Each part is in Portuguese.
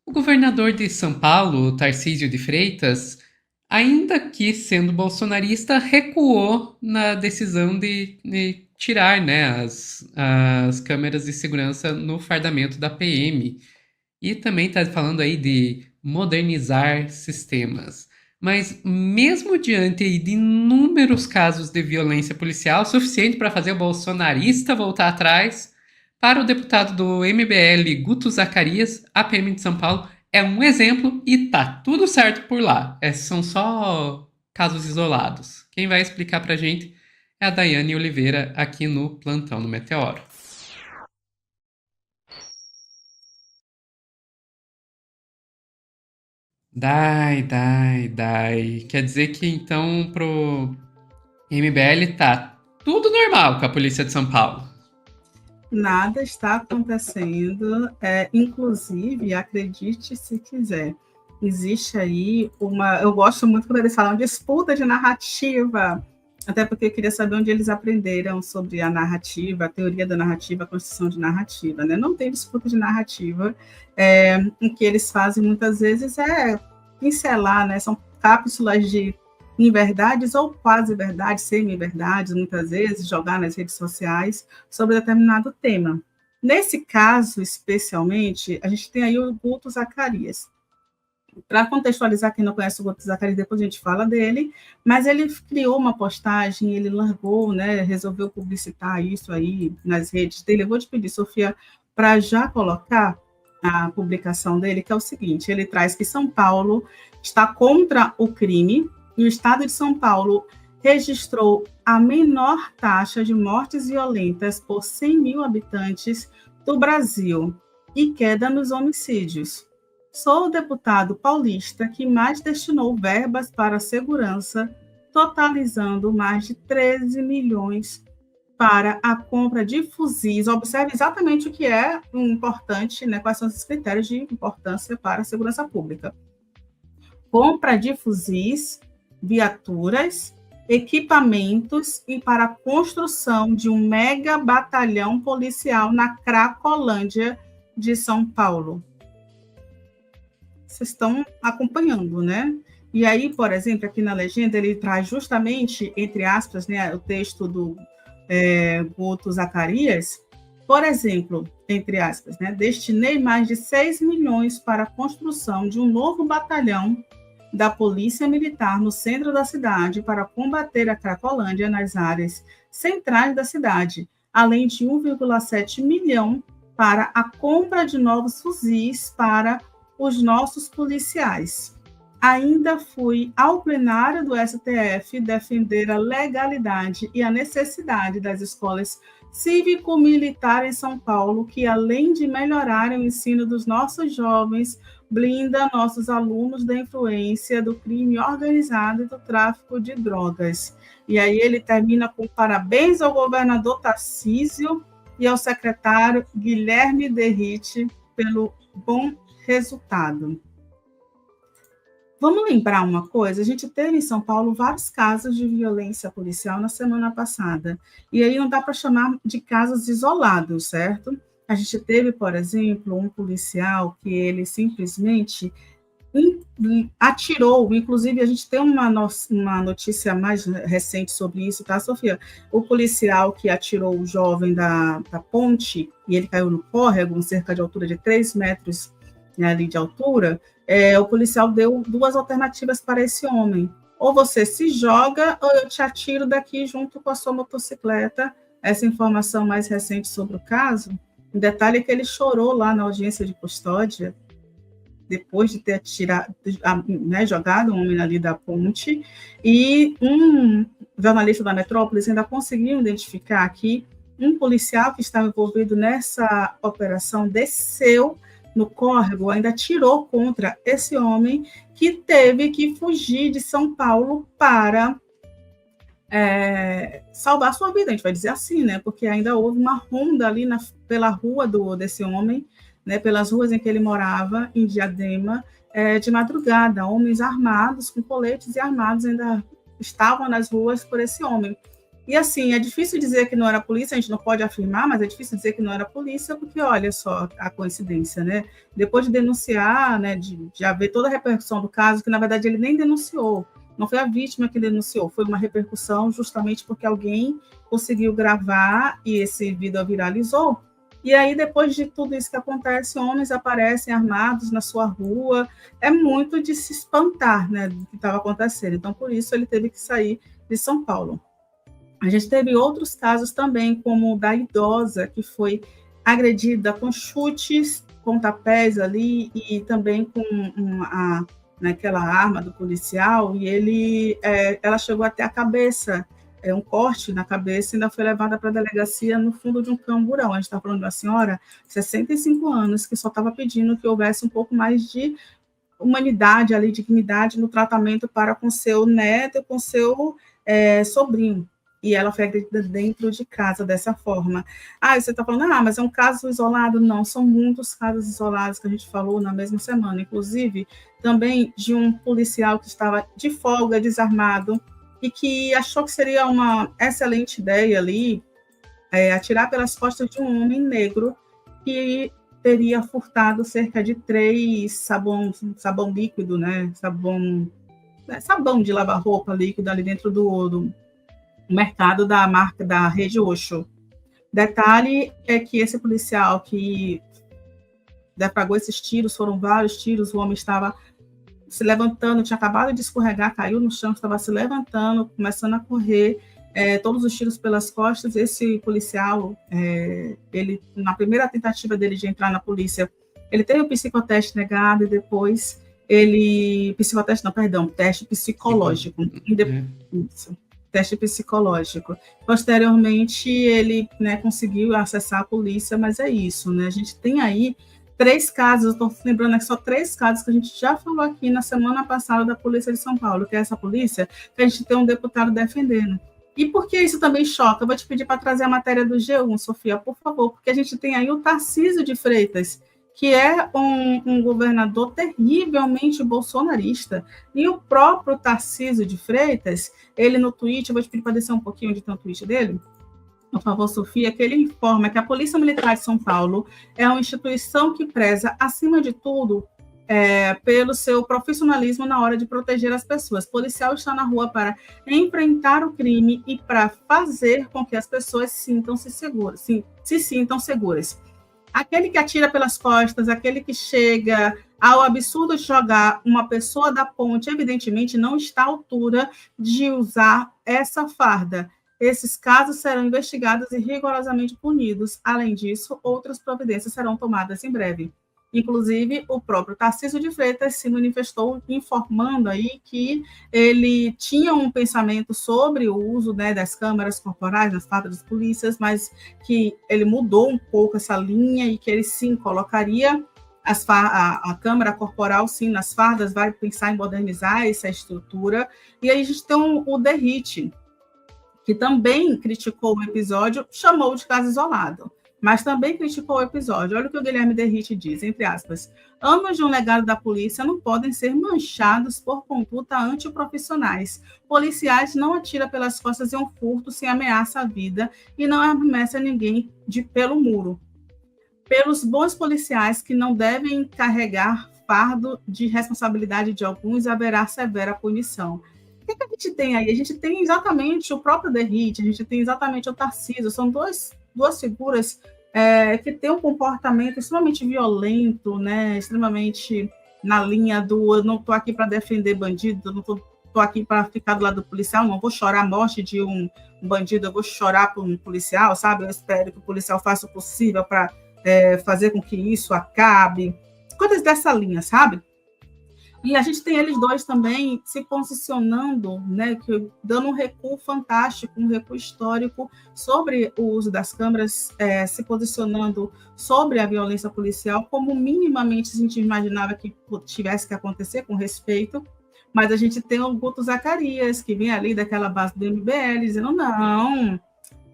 O governador de São Paulo, Tarcísio de Freitas, ainda que sendo bolsonarista, recuou na decisão de tirar, né, as câmeras de segurança no fardamento da PM. E também está falando aí de modernizar sistemas. Mas mesmo diante aí de inúmeros casos de violência policial, suficiente para fazer o bolsonarista voltar atrás, para o deputado do MBL, Guto Zacarias, a PM de São Paulo, é um exemplo e tá tudo certo por lá. São só casos isolados. Quem vai explicar pra gente é a Daiane Oliveira aqui no Plantão do Meteoro. Dai. Quer dizer que então pro MBL tá tudo normal com a polícia de São Paulo. Nada está acontecendo, inclusive, acredite se quiser, existe aí uma. Eu gosto muito quando eles falam disputa de narrativa, até porque eu queria saber onde eles aprenderam sobre a narrativa, a teoria da narrativa, a construção de narrativa. Né? Não tem disputa de narrativa, o que eles fazem muitas vezes é pincelar, né? São cápsulas de inverdades ou quase verdades, semi-verdades, muitas vezes, jogar nas redes sociais sobre determinado tema. Nesse caso, especialmente, a gente tem aí o Guto Zacarias. Para contextualizar quem não conhece o Guto Zacarias, depois a gente fala dele, mas ele criou uma postagem, ele largou, né, resolveu publicitar isso aí nas redes dele. Eu vou te pedir, Sofia, para já colocar a publicação dele, que é o seguinte, ele traz que São Paulo está contra o crime, e o estado de São Paulo registrou a menor taxa de mortes violentas por 100 mil habitantes do Brasil e queda nos homicídios. Sou o deputado paulista que mais destinou verbas para a segurança, totalizando mais de 13 milhões para a compra de fuzis. Observe exatamente o que é importante, né? Quais são os critérios de importância para a segurança pública. Compra de fuzis, viaturas, equipamentos e para a construção de um mega batalhão policial na Cracolândia de São Paulo. Vocês estão acompanhando, né? E aí, por exemplo, aqui na legenda, ele traz justamente, entre aspas, né, o texto do Guto Zacarias, por exemplo, entre aspas, né, destinei mais de 6 milhões para a construção de um novo batalhão da Polícia Militar no centro da cidade para combater a Cracolândia nas áreas centrais da cidade, além de 1,7 milhão para a compra de novos fuzis para os nossos policiais. Ainda fui ao plenário do STF defender a legalidade e a necessidade das escolas cívico-militar em São Paulo, que além de melhorar o ensino dos nossos jovens, blinda nossos alunos da influência do crime organizado e do tráfico de drogas. E aí ele termina com parabéns ao governador Tarcísio e ao secretário Guilherme Derrite pelo bom resultado. Vamos lembrar uma coisa, a gente teve em São Paulo vários casos de violência policial na semana passada, e aí não dá para chamar de casos isolados, certo? A gente teve, por exemplo, um policial que ele simplesmente atirou, inclusive a gente tem uma notícia mais recente sobre isso, tá, Sofia? O policial que atirou o jovem da ponte, e ele caiu no córrego, cerca de altura de 3 metros, né, ali de altura, o policial deu 2 alternativas para esse homem. Ou você se joga, ou eu te atiro daqui junto com a sua motocicleta. Essa informação mais recente sobre o caso, o detalhe é que ele chorou lá na audiência de custódia, depois de ter jogado o homem ali da ponte, e um jornalista da Metrópolis ainda conseguiu identificar que um policial que estava envolvido nessa operação desceu no córrego, ainda atirou contra esse homem que teve que fugir de São Paulo para salvar sua vida, a gente vai dizer assim, né? Porque ainda houve uma ronda ali pela rua desse homem, né? Pelas ruas em que ele morava, em Diadema, de madrugada, homens armados, com coletes e armados ainda estavam nas ruas por esse homem. E assim, é difícil dizer que não era polícia, a gente não pode afirmar, mas é difícil dizer que não era polícia, porque olha só a coincidência, né? Depois de denunciar, né, de haver toda a repercussão do caso, que na verdade ele nem denunciou, não foi a vítima que denunciou, foi uma repercussão justamente porque alguém conseguiu gravar e esse vídeo viralizou. E aí, depois de tudo isso que acontece, homens aparecem armados na sua rua. É muito de se espantar, né, do que estava acontecendo. Então, por isso, ele teve que sair de São Paulo. A gente teve outros casos também, como o da idosa, que foi agredida com chutes, pontapés ali, e também com naquela arma do policial, e ela chegou até a cabeça, um corte na cabeça, e ainda foi levada para a delegacia no fundo de um camburão. A gente está falando de uma senhora, 65 anos, que só estava pedindo que houvesse um pouco mais de humanidade, ali, dignidade no tratamento para com seu neto e com seu sobrinho. E ela foi agredida dentro de casa dessa forma. Ah, você está falando, mas é um caso isolado? Não, são muitos casos isolados que a gente falou na mesma semana. Inclusive, também de um policial que estava de folga, desarmado, e que achou que seria uma excelente ideia ali atirar pelas costas de um homem negro que teria furtado cerca de 3 sabão líquido, né? Sabão de lavar roupa líquido ali dentro do mercado da marca da Rede Oxo. Detalhe é que esse policial que defragou esses tiros, foram vários tiros, o homem estava se levantando, tinha acabado de escorregar, caiu no chão, estava se levantando, começando a correr, todos os tiros pelas costas. Esse policial, ele, na primeira tentativa dele de entrar na polícia, ele teve o psicoteste negado e depois teste psicológico. Isso, teste psicológico. Posteriormente, ele, né, conseguiu acessar a polícia, mas é isso, né? A gente tem aí 3 casos, estou lembrando aqui só 3 casos que a gente já falou aqui na semana passada da Polícia de São Paulo, que é essa polícia que a gente tem um deputado defendendo. E por que isso também choca? Eu vou te pedir para trazer a matéria do G1, Sofia, por favor, porque a gente tem aí o Tarcísio de Freitas, que é um governador terrivelmente bolsonarista. E o próprio Tarcísio de Freitas, ele no tweet, eu vou te pedir para descer um pouquinho onde tem o tweet dele, por favor, Sofia, que ele informa que a Polícia Militar de São Paulo é uma instituição que preza, acima de tudo, pelo seu profissionalismo na hora de proteger as pessoas. O policial está na rua para enfrentar o crime e para fazer com que as pessoas se sintam seguras. Aquele que atira pelas costas, aquele que chega ao absurdo de jogar uma pessoa da ponte, evidentemente não está à altura de usar essa farda. Esses casos serão investigados e rigorosamente punidos. Além disso, outras providências serão tomadas em breve. Inclusive, o próprio Tarcísio de Freitas se manifestou informando aí que ele tinha um pensamento sobre o uso, né, das câmeras corporais nas fardas das polícias, mas que ele mudou um pouco essa linha e que ele sim colocaria a câmera corporal sim nas fardas, vai pensar em modernizar essa estrutura. E aí a gente tem o Derrite, que também criticou o episódio, chamou de caso isolado, mas também criticou o episódio. Olha o que o Guilherme Derrite diz, entre aspas: anos de um legado da polícia não podem ser manchados por conduta antiprofissionais. Policiais não atiram pelas costas em um furto sem ameaça à vida e não arremessa ninguém pelo muro. Pelos bons policiais que não devem carregar fardo de responsabilidade de alguns, haverá severa punição. O que a gente tem aí? A gente tem exatamente o próprio Derrite, a gente tem exatamente o Tarcísio, são duas figuras que têm um comportamento extremamente violento, né? Extremamente na linha do eu não estou aqui para defender bandido, eu não estou aqui para ficar do lado do policial, não vou chorar a morte de um bandido, eu vou chorar por um policial, sabe? Eu espero que o policial faça o possível para fazer com que isso acabe. Coisas dessa linha, sabe? E a gente tem eles dois também se posicionando, né, dando um recuo fantástico, um recuo histórico sobre o uso das câmeras, se posicionando sobre a violência policial, como minimamente a gente imaginava que tivesse que acontecer, com respeito. Mas a gente tem o Guto Zacarias, que vem ali daquela base do MBL, dizendo, não,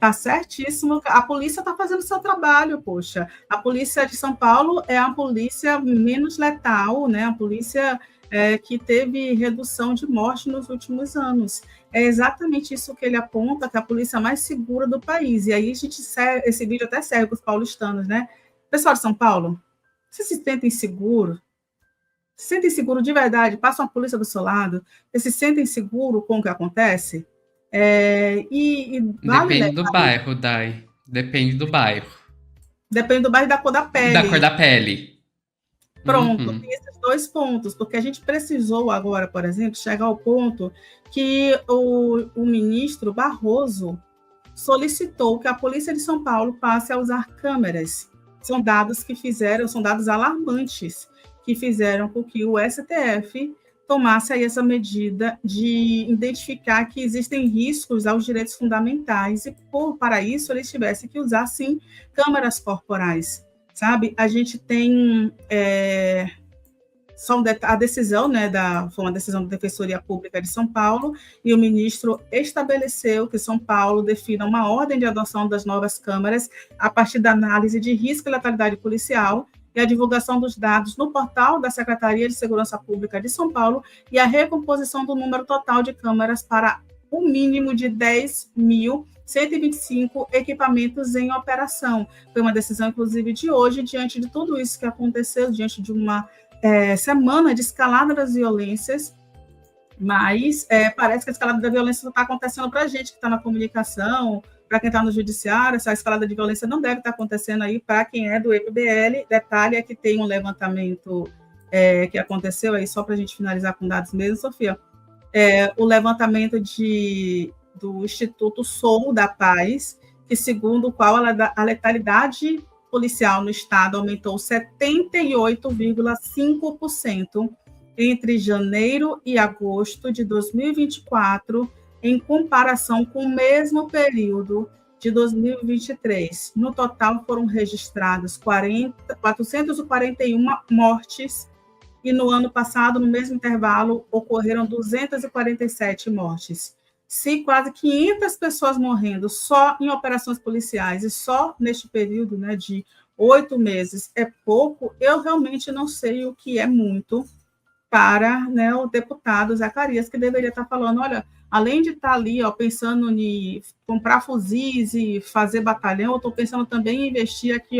tá certíssimo, a polícia está fazendo seu trabalho, poxa. A polícia de São Paulo é a polícia menos letal, né? A polícia que teve redução de morte nos últimos anos. É exatamente isso que ele aponta, que é a polícia mais segura do país. E aí esse vídeo até serve para os paulistanos, né? Pessoal de São Paulo, vocês se sentem seguros? Se sentem seguros de verdade? Passa uma polícia do seu lado? Vocês se sentem seguros com o que acontece? Vale Depende do lembrar, bairro, Dai. Depende do bairro. depende do bairro e da cor da Da cor pele. da pele. Pronto, Uhum. tem esses dois pontos, porque a gente precisou agora, por exemplo, chegar ao ponto que o ministro Barroso solicitou que a Polícia de São Paulo passe a usar câmeras. São dados alarmantes, que fizeram com que o STF tomasse aí essa medida de identificar que existem riscos aos direitos fundamentais e, para isso, eles tivessem que usar, sim, câmeras corporais. Sabe? A gente tem a decisão, né, foi uma decisão da Defensoria Pública de São Paulo, e o ministro estabeleceu que São Paulo defina uma ordem de adoção das novas câmaras a partir da análise de risco e letalidade policial e a divulgação dos dados no portal da Secretaria de Segurança Pública de São Paulo e a recomposição do número total de câmaras para o mínimo de 10.125 equipamentos em operação. Foi uma decisão, inclusive, de hoje, diante de tudo isso que aconteceu, diante de uma semana de escalada das violências, mas parece que a escalada da violência não está acontecendo para a gente que está na comunicação, para quem está no judiciário. Essa escalada de violência não deve estar acontecendo aí para quem é do EPBL. Detalhe é que tem um levantamento que aconteceu aí, só para a gente finalizar com dados mesmo, Sofia, o levantamento do Instituto Sou da Paz, que segundo o qual a letalidade policial no estado aumentou 78,5% entre janeiro e agosto de 2024, em comparação com o mesmo período de 2023. No total, foram registradas 441 mortes, e no ano passado, no mesmo intervalo, ocorreram 247 mortes. Se quase 500 pessoas morrendo só em operações policiais e só neste período, né, de 8 meses é pouco, eu realmente não sei o que é muito para, né, o deputado Zacarias, que deveria estar falando, olha, além de estar ali pensando em comprar fuzis e fazer batalhão, eu estou pensando também em investir aqui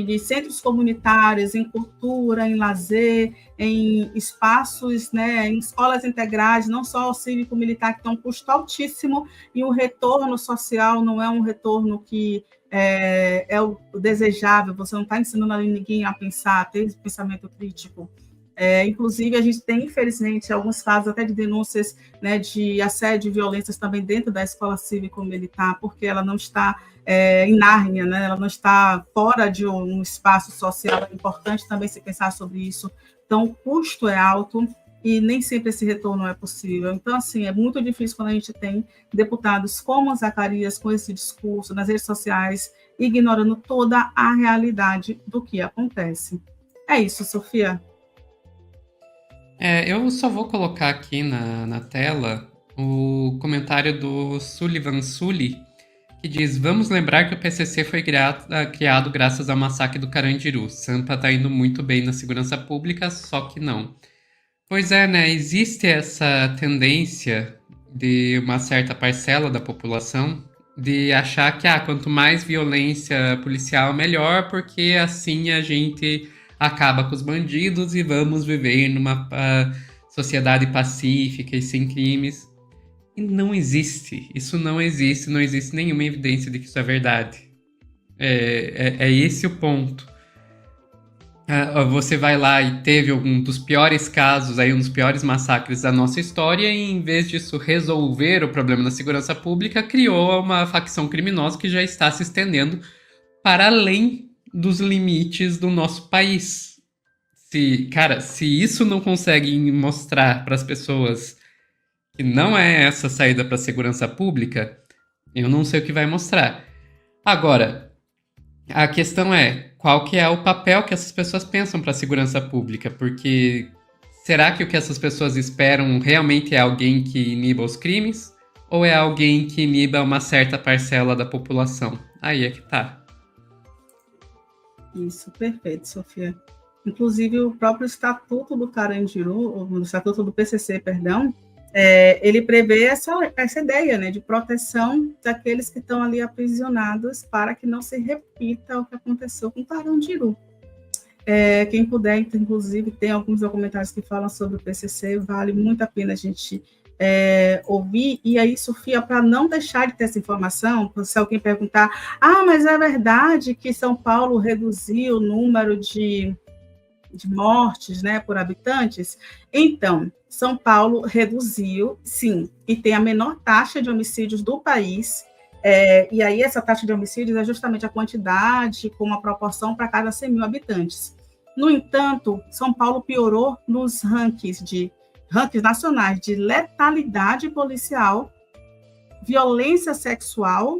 de centros comunitários, em cultura, em lazer, em espaços, né, em escolas integrais, não só o cívico-militar, que tem um custo altíssimo, e o retorno social não é um retorno que é o desejável, você não está ensinando ninguém a pensar, a ter esse pensamento crítico. Inclusive, a gente tem, infelizmente, alguns casos até de denúncias, né, de assédio e violências também dentro da escola cívico-militar, porque ela não está em Nárnia, né? Ela não está fora de um espaço social. É importante também se pensar sobre isso. Então, o custo é alto e nem sempre esse retorno é possível. Então, assim, é muito difícil quando a gente tem deputados como o Zacarias com esse discurso nas redes sociais, ignorando toda a realidade do que acontece. É isso, Sofia. Eu só vou colocar aqui na tela o comentário do Sullivan Sully, que diz: vamos lembrar que o PCC foi criado graças ao massacre do Carandiru. Sampa tá indo muito bem na segurança pública, só que não. Pois é, né? Existe essa tendência de uma certa parcela da população de achar que quanto mais violência policial, melhor, porque assim a gente acaba com os bandidos e vamos viver numa sociedade pacífica e sem crimes. E não existe. Isso não existe. Não existe nenhuma evidência de que isso é verdade. É esse o ponto. Você vai lá e teve um dos piores casos, aí, um dos piores massacres da nossa história, e em vez disso resolver o problema da segurança pública, criou uma facção criminosa que já está se estendendo para além dos limites do nosso país. Se isso não consegue mostrar para as pessoas que não é essa saída para a segurança pública, eu não sei o que vai mostrar. Agora, a questão é, qual que é o papel que essas pessoas pensam para a segurança pública? Porque será que o que essas pessoas esperam realmente é alguém que iniba os crimes? Ou é alguém que iniba uma certa parcela da população? Aí é que tá. Isso, perfeito, Sofia. Inclusive, o próprio Estatuto do Carandiru, o Estatuto do PCC, perdão, ele prevê essa ideia, né, de proteção daqueles que estão ali aprisionados para que não se repita o que aconteceu com o Carandiru. Quem puder, inclusive, tem alguns documentários que falam sobre o PCC, vale muito a pena a gente ouvir. E aí, Sofia, para não deixar de ter essa informação, se alguém perguntar, mas é verdade que São Paulo reduziu o número de mortes, né, por habitantes? Então, São Paulo reduziu, sim, e tem a menor taxa de homicídios do país. E aí essa taxa de homicídios é justamente a quantidade com uma proporção para cada 100 mil habitantes. No entanto, São Paulo piorou nos rankings nacionais de letalidade policial, violência sexual,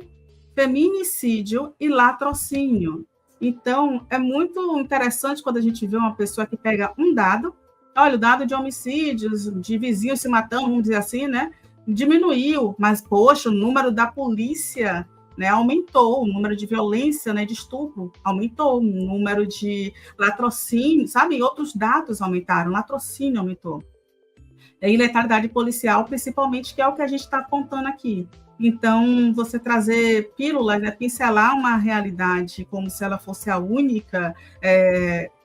feminicídio e latrocínio. Então, é muito interessante quando a gente vê uma pessoa que pega um dado, olha, o dado de homicídios, de vizinhos se matando, vamos dizer assim, né? Diminuiu, mas, poxa, o número da polícia, né, aumentou, o número de violência, né, de estupro aumentou, o número de latrocínio, sabe? Outros dados aumentaram, latrocínio aumentou. E letalidade policial, principalmente, que é o que a gente está apontando aqui. Então, você trazer pílulas, né, pincelar uma realidade como se ela fosse a única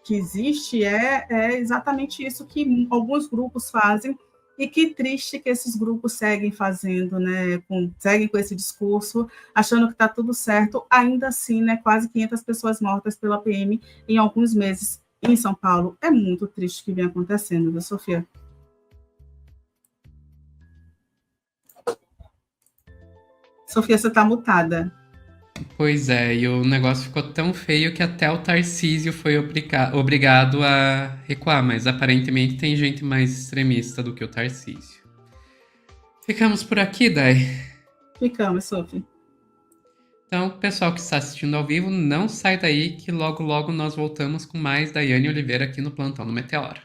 que existe, é exatamente isso que alguns grupos fazem, e que triste que esses grupos seguem fazendo, né, seguem com esse discurso, achando que está tudo certo, ainda assim, né, quase 500 pessoas mortas pela PM em alguns meses em São Paulo. É muito triste o que vem acontecendo, viu, Sofia? Sofia, você está mutada. Pois é, e o negócio ficou tão feio que até o Tarcísio foi obrigado a recuar, mas aparentemente tem gente mais extremista do que o Tarcísio. Ficamos por aqui, Dai. Ficamos, Sofia. Então, pessoal que está assistindo ao vivo, não sai daí que logo logo nós voltamos com mais Daiane Oliveira aqui no Plantão do Meteoro.